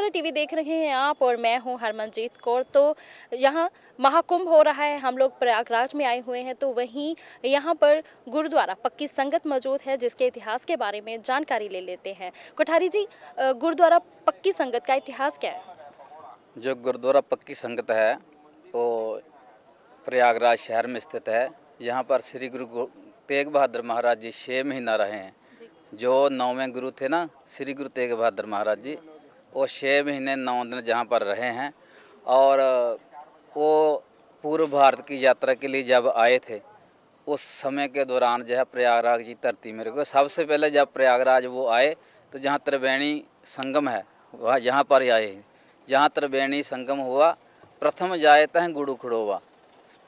Vasundhara TV देख रहे हैं आप और मैं हूं हरमनजीत कौर। तो यहाँ महाकुंभ हो रहा है, हम लोग प्रयागराज में आए हुए हैं। तो वहीं यहाँ पर गुरुद्वारा पक्की संगत मौजूद है, जिसके इतिहास के बारे में जानकारी ले लेते हैं। कोठारी जी, गुरुद्वारा पक्की संगत का इतिहास क्या है? जो गुरुद्वारा पक्की संगत है वो प्रयागराज शहर में स्थित है। यहाँ पर श्री गुरु तेग बहादुर महाराज जी 6 महीना रहे हैं। जो 9वें गुरु थे ना, श्री गुरु तेग बहादुर महाराज जी, वो 6 महीने 9 दिन जहाँ पर रहे हैं। और वो पूर्व भारत की यात्रा के लिए जब आए थे, उस समय के दौरान जो है प्रयागराज की धरती में रुके। सबसे पहले जब प्रयागराज वो आए तो जहाँ त्रिवेणी संगम है वहाँ यहाँ पर आए। जहाँ त्रिवेणी संगम हुआ, प्रथम जाए तह गुरु खड़ोवा।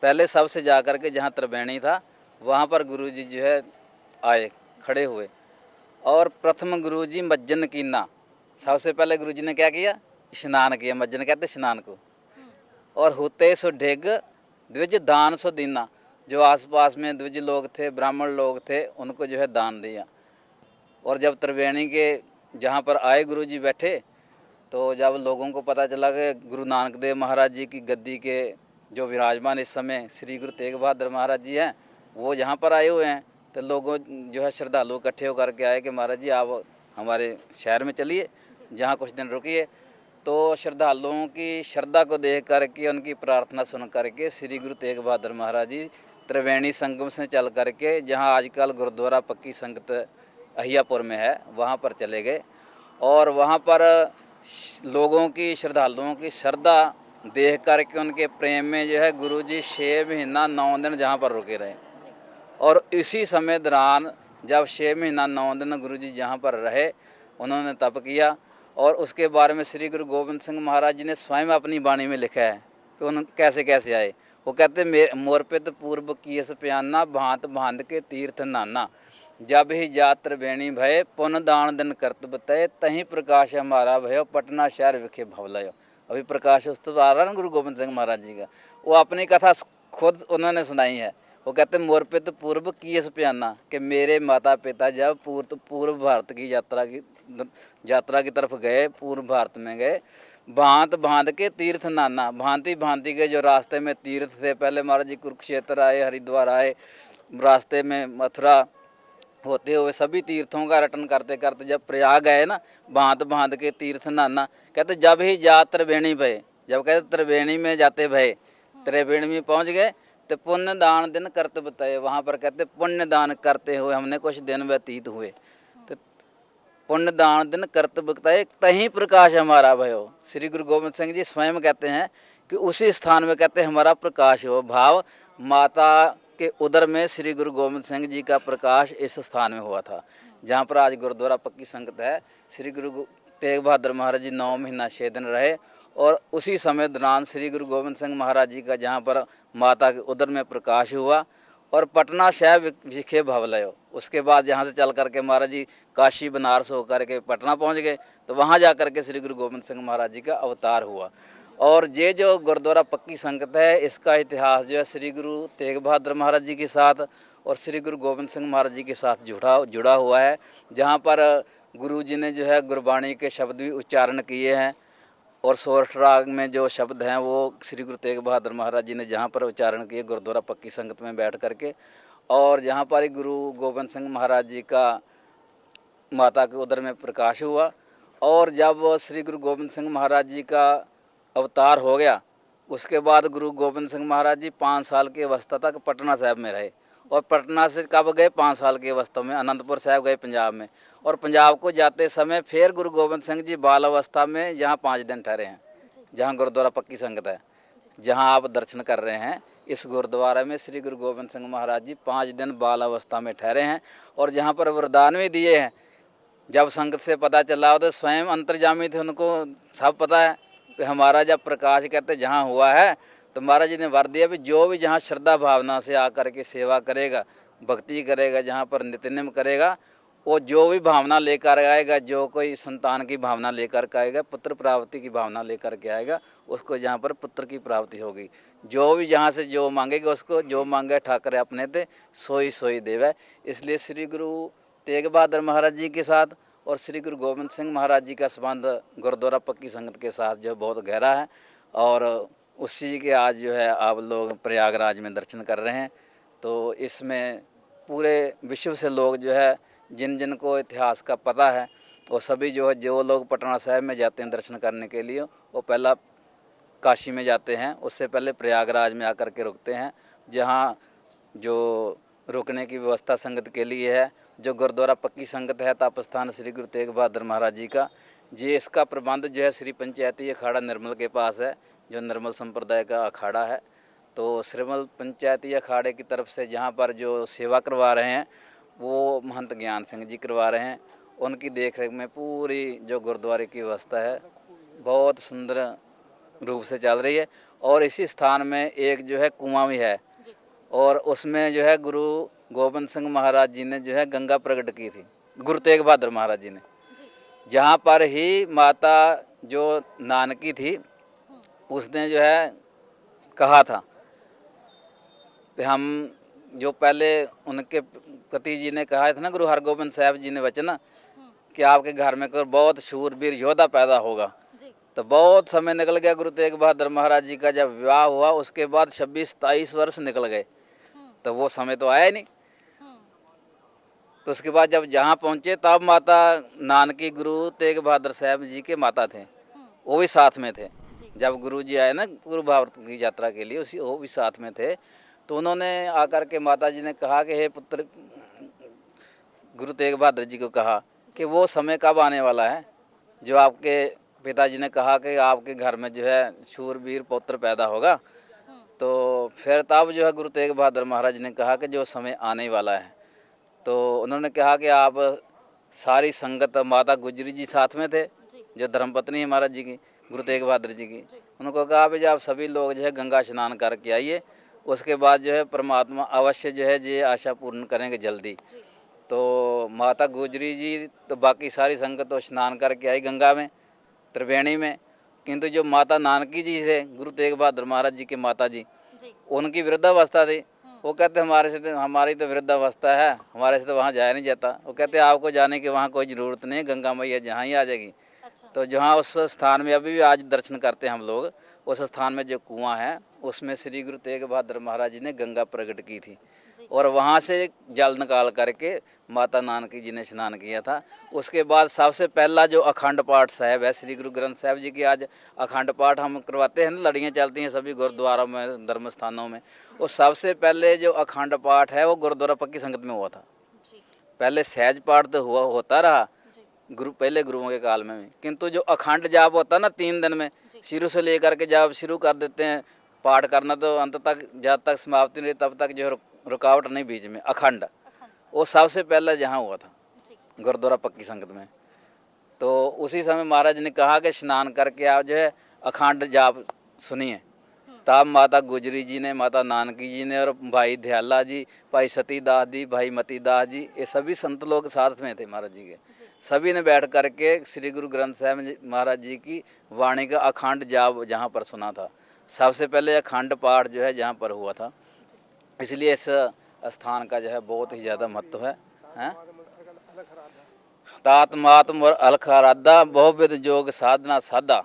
पहले सबसे जा कर के जहाँ त्रिवेणी था वहाँ पर गुरु जी जो है आए, खड़े हुए। और प्रथम गुरु जी मज्जन कीना, सबसे पहले गुरु जी ने क्या किया? स्नान किया। मज्जन कहते स्नान को। और होते सो ढेग द्विज दान सो दीना, जो आसपास में द्विज लोग थे, ब्राह्मण लोग थे, उनको जो है दान दिया। और जब त्रिवेणी के जहाँ पर आए गुरु जी बैठे, तो जब लोगों को पता चला कि गुरु नानक देव महाराज जी की गद्दी के जो विराजमान इस समय श्री गुरु तेग बहादुर महाराज जी हैं, वो यहाँ पर आए हुए हैं, तो लोगों जो है श्रद्धालु इकट्ठे होकर के आए कि महाराज जी आप हमारे शहर में चलिए, जहाँ कुछ दिन रुकिए। तो श्रद्धालुओं की श्रद्धा को देख करके, उनकी प्रार्थना सुन करके श्री गुरु तेग बहादुर महाराज जी त्रिवेणी संगम से चल करके जहाँ आजकल गुरुद्वारा पक्की संगत अहियापुर में है, वहाँ पर चले गए। और वहाँ पर लोगों की, श्रद्धालुओं की श्रद्धा देख करके, उनके प्रेम में जो है गुरु जी 6 महीना 9 दिन जहाँ पर रुके रहे। और इसी समय दौरान जब 6 महीना 9 दिन गुरु जी जहाँ पर रहे, उन्होंने तप किया। और उसके बारे में श्री गुरु गोविंद सिंह महाराज जी ने स्वयं अपनी वाणी में लिखा है कि उन्होंने कैसे कैसे आए। वो कहते मोर पित पूर्व कीस प्याना, भांत भांत के तीर्थ नाना, जब ही जात त्रिवेणी भय, पुन दान दिन करत बतय, तही प्रकाश हमारा भयो, पटना शहर विखे भवलयो। अभी प्रकाश उत्सव आ रहा है ना गुरु गोविंद सिंह महाराज जी का, वो अपनी कथा खुद उन्होंने सुनाई है। वो कहते मोर पित पूर्व कीस प्याना, कि मेरे माता पिता जब पूर्व भारत की यात्रा की तरफ गए, पूर्व भारत में गए, भांत भांत के तीर्थ नाना, भांति भांति के जो रास्ते में तीर्थ थे। पहले महाराज जी कुरुक्षेत्र आए, हरिद्वार आए, रास्ते में मथुरा होते हुए सभी तीर्थों का रटन करते करते जब प्रयाग गए ना, भांत भांत के तीर्थ नाना, कहते जब ही जा त्रिवेणी भय, जब कहते त्रिवेणी में जाते भय, त्रिवेणी में पहुँच गए तो पुण्य दान दिन करते बताए। वहाँ पर कहते पुण्य दान करते हुए हमने कुछ दिन व्यतीत हुए, तो पुण्य दान दिन करते बताए, तहीं प्रकाश हमारा भयो। श्री गुरु गोविंद सिंह जी स्वयं कहते हैं कि उसी स्थान में कहते हमारा प्रकाश हो। भाव माता के उदर में श्री गुरु गोविंद सिंह जी का प्रकाश इस स्थान में हुआ था, जहाँ पर आज गुरुद्वारा पक्की संगत है। श्री गुरु तेग बहादुर महाराज जी 9 महीना 6 दिन रहे। और उसी समय दौरान श्री गुरु गोविंद सिंह महाराज जी का जहाँ पर माता के उदर में प्रकाश हुआ। और पटना शहर विखे भवलयो, उसके बाद जहाँ से चल करके महाराज जी काशी बनारस होकर के पटना पहुँच गए, तो वहाँ जा कर के श्री गुरु गोविंद सिंह महाराज जी का अवतार हुआ। और ये जो गुरुद्वारा पक्की संगत है, इसका इतिहास जो है श्री गुरु तेग बहादुर महाराज जी के साथ और श्री गुरु गोविंद सिंह महाराज जी के साथ जुड़ा हुआ है। जहाँ पर गुरु जी ने जो है गुरबाणी के शब्द भी उच्चारण किए हैं। और सोरठ राग में जो शब्द हैं वो श्री गुरु तेग बहादुर महाराज जी ने जहाँ पर उच्चारण किए गुरुद्वारा पक्की संगत में बैठ करके। और जहाँ पर गुरु गोविंद सिंह महाराज जी का माता के उदर में प्रकाश हुआ। और जब श्री गुरु गोविंद सिंह महाराज जी का अवतार हो गया, उसके बाद गुरु गोविंद सिंह महाराज जी 5 साल की अवस्था तक पटना साहिब में रहे। और पटना से कब गए? 5 साल की अवस्था में आनंदपुर साहिब गए, पंजाब में। और पंजाब को जाते समय फिर गुरु गोविंद सिंह जी बाल अवस्था में यहाँ 5 दिन ठहरे हैं, जहाँ गुरुद्वारा पक्की संगत है, जहाँ आप दर्शन कर रहे हैं। इस गुरुद्वारा में श्री गुरु गोविंद सिंह महाराज जी 5 दिन बाल अवस्था में ठहरे हैं। और जहाँ पर वरदान भी दिए हैं, जब संगत से पता चला तो स्वयं अंतर्जामी थे, उनको सब पता है कि हमारा जब प्रकाश कहते जहाँ हुआ है, तो महाराज जी ने वर दिया भी जो भी जहाँ श्रद्धा भावना से आकर के सेवा करेगा, भक्ति करेगा, जहाँ पर नित्य नेम करेगा, वो जो भी भावना लेकर आएगा, जो कोई संतान की भावना लेकर के आएगा, पुत्र प्राप्ति की भावना लेकर के आएगा, उसको जहाँ पर पुत्र की प्राप्ति होगी। जो भी जहाँ से जो मांगेगा, उसको जो मांगे ठाकर अपने ते सोई सोई देवे। इसलिए श्री गुरु तेग बहादुर महाराज जी के साथ और श्री गुरु गोबिंद सिंह महाराज जी का संबंध गुरुद्वारा पक्की संगत के साथ जो बहुत गहरा है, और उसी के आज जो है आप लोग प्रयागराज में दर्शन कर रहे हैं। तो इसमें पूरे विश्व से लोग जो है, जिन जिन को इतिहास का पता है, वो सभी जो है, जो लोग पटना साहिब में जाते हैं दर्शन करने के लिए, वो पहला काशी में जाते हैं, उससे पहले प्रयागराज में आकर के रुकते हैं, जहाँ जो रुकने की व्यवस्था संगत के लिए है। जो गुरुद्वारा पक्की संगत है तापस्थान श्री गुरु तेग बहादुर महाराज जी का, जी इसका प्रबंध जो है श्री पंचायती अखाड़ा निर्मल के पास है, जो निर्मल संप्रदाय का अखाड़ा है। तो श्रीमल पंचायती अखाड़े की तरफ से जहाँ पर जो सेवा करवा रहे हैं वो महंत ज्ञान सिंह जी करवा रहे हैं। उनकी देखरेख में पूरी जो गुरुद्वारे की व्यवस्था है बहुत सुंदर रूप से चल रही है। और इसी स्थान में एक जो है कुआं भी है, और उसमें जो है गुरु गोबिंद सिंह महाराज जी ने जो है गंगा प्रकट की थी, गुरु तेग बहादुर महाराज जी ने, जहाँ पर ही माता जो नानकी थी उसने जो है कहा था कि हम जो पहले उनके पति जी ने कहा था ना, गुरु हरगोबिंद साहब जी ने वचन कि आपके घर में कोई बहुत शूरवीर योद्धा पैदा होगा। तो बहुत समय निकल गया गुरु तेग बहादुर महाराज जी का, जब विवाह हुआ उसके बाद 26-27 वर्ष निकल गए, तो वो समय तो आया ही नहीं। तो उसके बाद जब जहाँ पहुँचे तब माता नानकी गुरु तेग बहादुर साहब जी के माता थे, वो भी साथ में थे। जब गुरु जी आए ना गुरु भारत की यात्रा के लिए, उसी वो भी साथ में थे। तो उन्होंने आकर के माता जी ने कहा कि हे पुत्र, गुरु तेग बहादुर जी को कहा कि वो समय कब आने वाला है जो आपके पिताजी ने कहा कि आपके घर में जो है शूरवीर पुत्र पैदा होगा। तो फिर तब जो है गुरु तेग बहादुर महाराज ने कहा कि जो समय आने वाला है। तो उन्होंने कहा कि आप सारी संगत, माता गुजरी जी साथ में थे जो धर्मपत्नी है महाराज जी की, गुरु तेग बहादुर जी की, उनको कहा भी आप सभी लोग जो है गंगा स्नान करके आइए, उसके बाद जो है परमात्मा अवश्य जो है ये आशा पूर्ण करेंगे जल्दी। तो माता गुजरी जी तो बाकी सारी संगत तो स्नान करके आई गंगा में, त्रिवेणी में, किंतु जो माता नानकी जी थे गुरु तेग बहादुर महाराज जी के माता जी, उनकी वृद्धावस्था थी। वो कहते हमारी तो वृद्धावस्था है, हमारे से तो वहाँ जाया नहीं जाता। वो कहते आपको जाने की वहाँ कोई ज़रूरत नहीं है, गंगा मैया जहाँ ही आ जाएगी। तो जहाँ उस स्थान में अभी भी आज दर्शन करते हैं हम लोग, उस स्थान में जो कुआं है उसमें श्री गुरु तेग बहादुर महाराज जी ने गंगा प्रकट की थी, और वहाँ से जल निकाल करके माता नानकी जी ने स्नान किया था। उसके बाद सबसे पहला जो अखंड पाठ साहब है श्री गुरु ग्रंथ साहब जी की, आज अखंड पाठ हम करवाते हैं ना, लड़ियाँ चलती हैं सभी गुरुद्वारों में, धर्म स्थानों में। वो सबसे पहले जो अखंड पाठ है वो गुरुद्वारा पक्की संगत में हुआ था। पहले सहज पाठ तो होता रहा पहले गुरुओं के काल में भी, किंतु जो अखंड जाप होता ना 3 दिन में, शुरू से लेकर के जब शुरू कर देते हैं पाठ करना, तो अंत तक जब तक समाप्ति नहीं तब तक जो रुकावट नहीं बीच में, अखंड, वो सबसे पहले जहाँ हुआ था गुरुद्वारा पक्की संगत में। तो उसी समय महाराज ने कहा कि स्नान करके आप जो है अखंड जाप सुनिए। तब माता गुजरी जी ने, माता नानकी जी ने, और भाई दयाला जी, भाई सतीदास जी, भाई मतीदास जी, ये सभी संत लोग साथ में थे महाराज जी के। सभी ने बैठ करके श्री गुरु ग्रंथ साहब महाराज जी की वाणी का अखंड जाप जहाँ पर सुना था। सबसे पहले अखंड पाठ जो है जहाँ पर हुआ था, इसलिए इस स्थान का जो है बहुत ही ज़्यादा महत्व है। तात्मात्म और अलख आराधा, बहुविध जोग साधना साधा,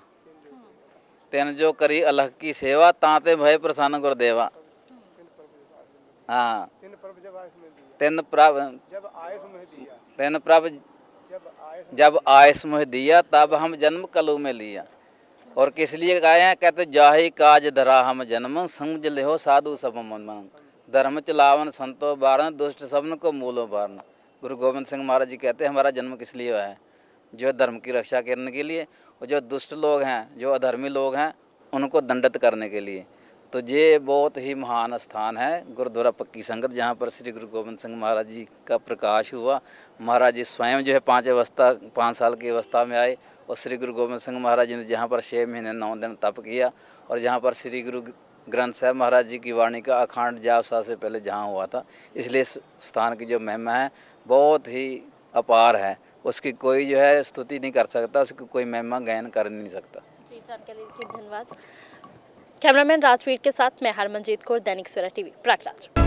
तेन जो करी अलख की सेवा, ताते भय प्रसन्न गुरुदेवा। हाँ, तेन प्रभ जब आयस मुह दिया, तब हम जन्म कलू में लिया। और किस लिए गाए हैं, कहते जाहि काज धरा हम जन्म, समझ ले साधु सब मन, धर्म चलावन संतो बारन, दुष्ट सबन को मूलो बारन। गुरु गोविंद सिंह महाराज जी कहते हैं हमारा जन्म किस लिए हुआ है, जो धर्म की रक्षा करने के लिए, और जो दुष्ट लोग हैं, जो अधर्मी लोग हैं, उनको दंडित करने के लिए। तो ये बहुत ही महान स्थान है गुरुद्वारा पक्की संगत, जहाँ पर श्री गुरु गोविंद सिंह महाराज जी का प्रकाश हुआ। महाराज जी स्वयं जो है 5 साल की अवस्था में आए, और श्री गुरु गोविंद सिंह महाराज जी ने जहाँ पर 6 महीने 9 दिन तप किया, और जहाँ पर श्री गुरु ग्रंथ साहब महाराज जी की वाणी का अखंड जाप से पहले जहाँ हुआ था। इसलिए इस स्थान की जो महिमा है बहुत ही अपार है, उसकी कोई जो है स्तुति नहीं कर सकता, उसकी कोई महिमा गायन कर नहीं सकता। जी, जानकारी के लिए धन्यवाद। कैमरामैन राजवीर के साथ मैं हरमनजीत कौर, दैनिक सवेरा टीवी, प्रयागराज।